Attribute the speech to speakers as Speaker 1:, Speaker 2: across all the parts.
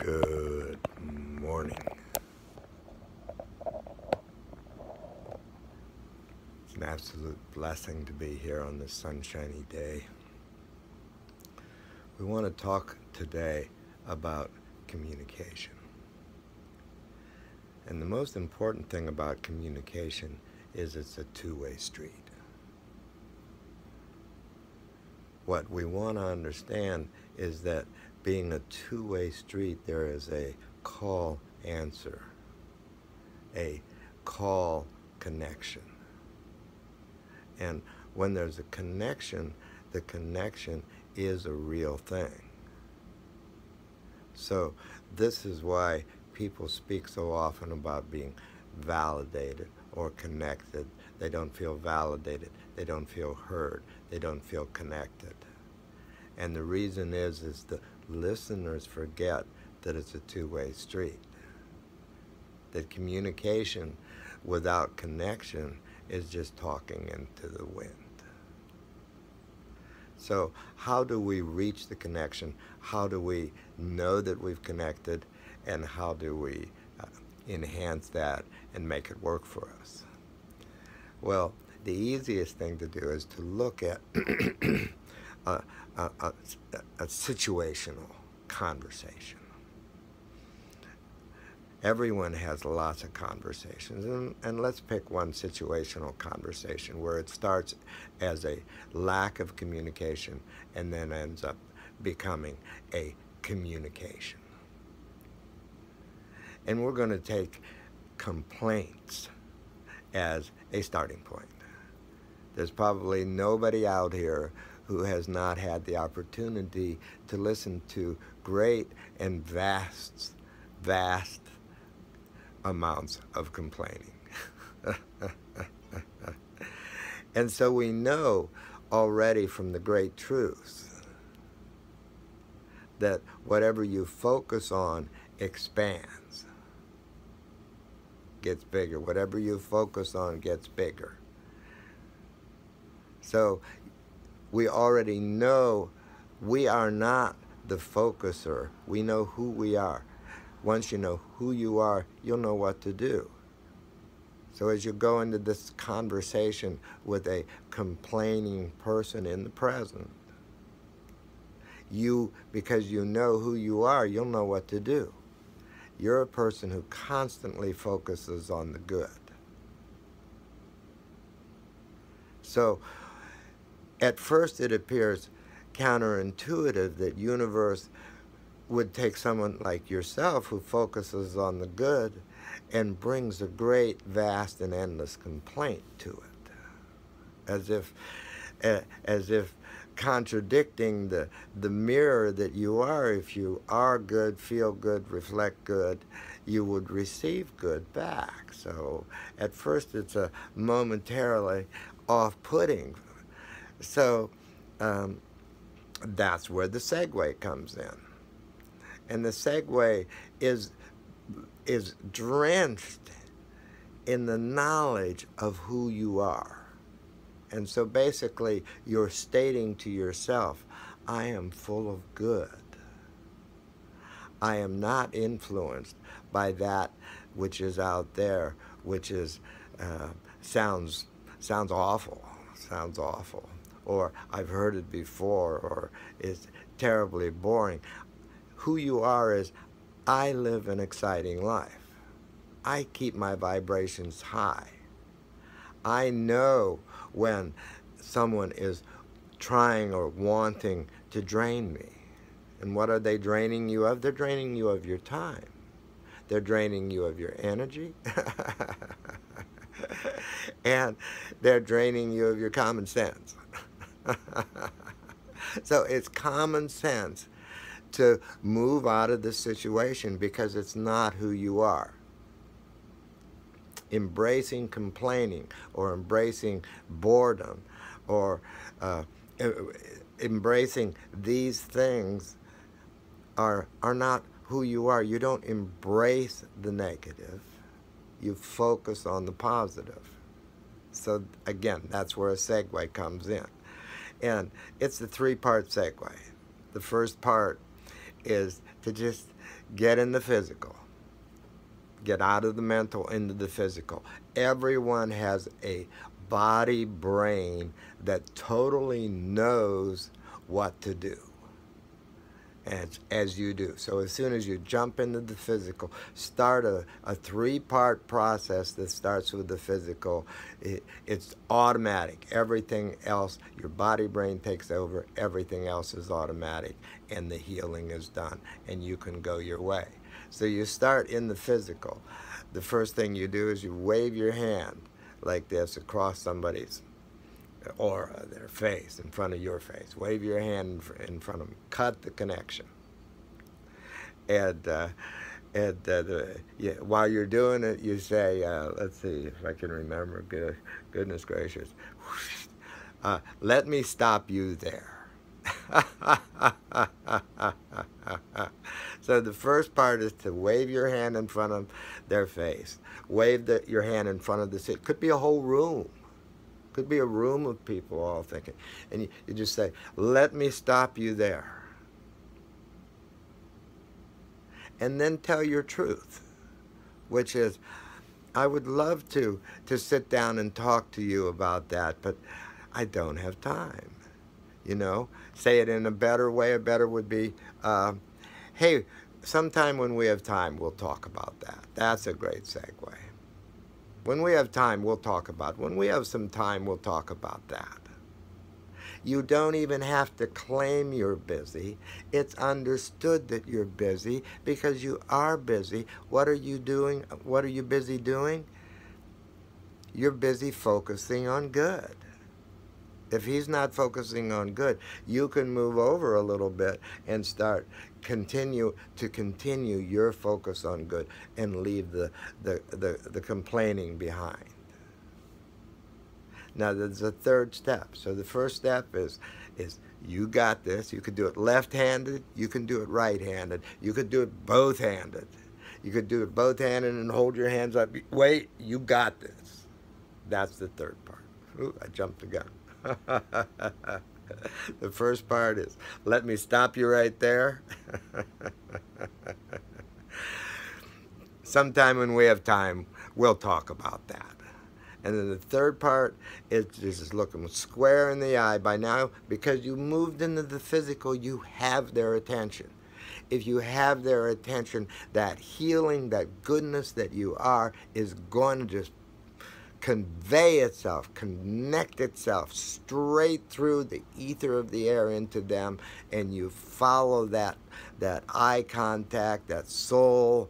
Speaker 1: Good morning. It's an absolute blessing to be here on this sunshiny day. We want to talk today about communication. And the most important thing about communication is it's a two-way street. What we want to understand is that being a two-way street, there is a call answer, a call connection. And when there's a connection, the connection is a real thing. So this is why people speak so often about being validated or connected. They don't feel validated. They don't feel heard. They don't feel connected. And the reason is the listeners forget that it's a two-way street. That communication without connection is just talking into the wind. So how do we reach the connection? How do we know that we've connected? And how do we enhance that and make it work for us? Well, the easiest thing to do is to look at a situational conversation. Everyone has lots of conversations, and let's pick one situational conversation where it starts as a lack of communication and then ends up becoming a communication. And we're going to take complaints as a starting point. There's probably nobody out here who has not had the opportunity to listen to great and vast amounts of complaining. And so we know already from the great truth that whatever you focus on expands, gets bigger. Whatever you focus on gets bigger. So we already know we are not the focuser. We know who we are. Once you know who you are, you'll know what to do. So as you go into this conversation with a complaining person in the present, because you know who you are, you'll know what to do. You're a person who constantly focuses on the good. So at first it appears counterintuitive that universe would take someone like yourself who focuses on the good and brings a great, vast, and endless complaint to it, as if contradicting the mirror that you are. If you are good, feel good, reflect good, you would receive good back. So at first it's a momentarily off-putting. So that's where the segue comes in. And the segue is drenched in the knowledge of who you are. And so basically you're stating to yourself, I am full of good. I am not influenced by that which is out there, which is sounds awful, or I've heard it before, or is terribly boring. Who you are is, I live an exciting life. I keep my vibrations high. I know when someone is trying or wanting to drain me. And what are they draining you of? They're draining you of your time. They're draining you of your energy. And they're draining you of your common sense. So it's common sense to move out of the situation because it's not who you are. Embracing complaining or embracing boredom or embracing these things are not who you are. You don't embrace the negative. You focus on the positive. So again, that's where a segue comes in. And it's a three-part segue. The first part is to just Get in the physical. Get out of the mental into the physical. Everyone has a body brain that totally knows what to do as you do. So as soon as you jump into the physical, start a three-part process that starts with the physical. It's automatic. Everything else, your body brain takes over, everything else is automatic, and the healing is done, and you can go your way. So you start in the physical. The first thing you do is you wave your hand like this across somebody's aura, their face, in front of your face. Wave your hand in front of them. Cut the connection. And yeah, while you're doing it, you say, let's see if I can remember, goodness gracious, let me stop you there. So the first part is to wave your hand in front of their face. Wave your hand in front of the seat. Could be a whole room. Could be a room of people all thinking. And you just say, let me stop you there. And then tell your truth, which is, I would love to sit down and talk to you about that, but I don't have time. You know, say it in a better way. A better would be, hey, sometime when we have time, we'll talk about that. That's a great segue. When we have time, we'll talk about it. When we have some time, we'll talk about that. You don't even have to claim you're busy. It's understood that you're busy because you are busy. What are you doing? What are you busy doing? You're busy focusing on good. If he's not focusing on good, you can move over a little bit and continue your focus on good and leave the complaining behind. Now there's a third step. So the first step is you got this. You could do it left-handed. You can do it right-handed. You could do it both-handed. You could do it both-handed and hold your hands up. Wait, you got this. That's the third part. Ooh, I jumped the gun. The first part is, let me stop you right there. Sometime when we have time, we'll talk about that. And then the third part is just look them square in the eye. By now, because you moved into the physical, you have their attention. If you have their attention, that healing, that goodness that you are is going to just convey itself, connect itself straight through the ether of the air into them, and you follow that eye contact, that soul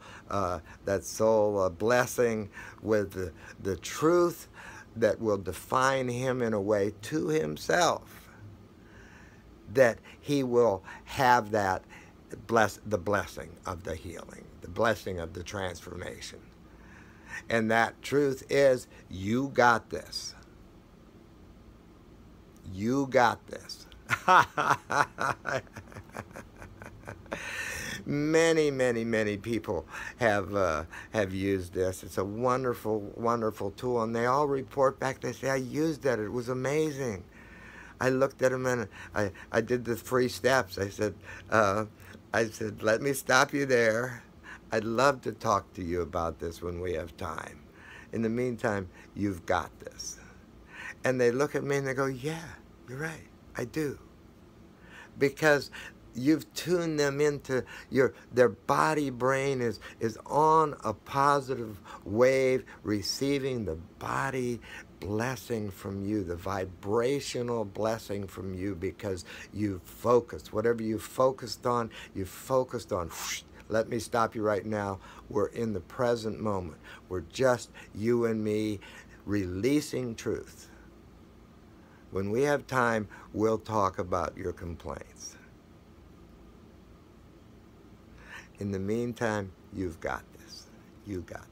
Speaker 1: blessing with the truth that will define him in a way to himself, that he will have that the blessing of the healing, the blessing of the transformation. And that truth is, you got this. You got this. Many, many, many people have used this. It's a wonderful, wonderful tool, and they all report back. They say, I used that. It was amazing. I looked at them and I did the 3 steps. I said, let me stop you there. I'd love to talk to you about this when we have time. In the meantime, you've got this. And they look at me and they go, yeah, you're right, I do. Because you've tuned them into their body brain is on a positive wave, receiving the body blessing from you, the vibrational blessing from you, because you've focused. Whatever you focused on, you focused on. Whoosh, let me stop you right now. We're in the present moment. We're just you and me releasing truth. When we have time, we'll talk about your complaints. In the meantime, you've got this. You got this.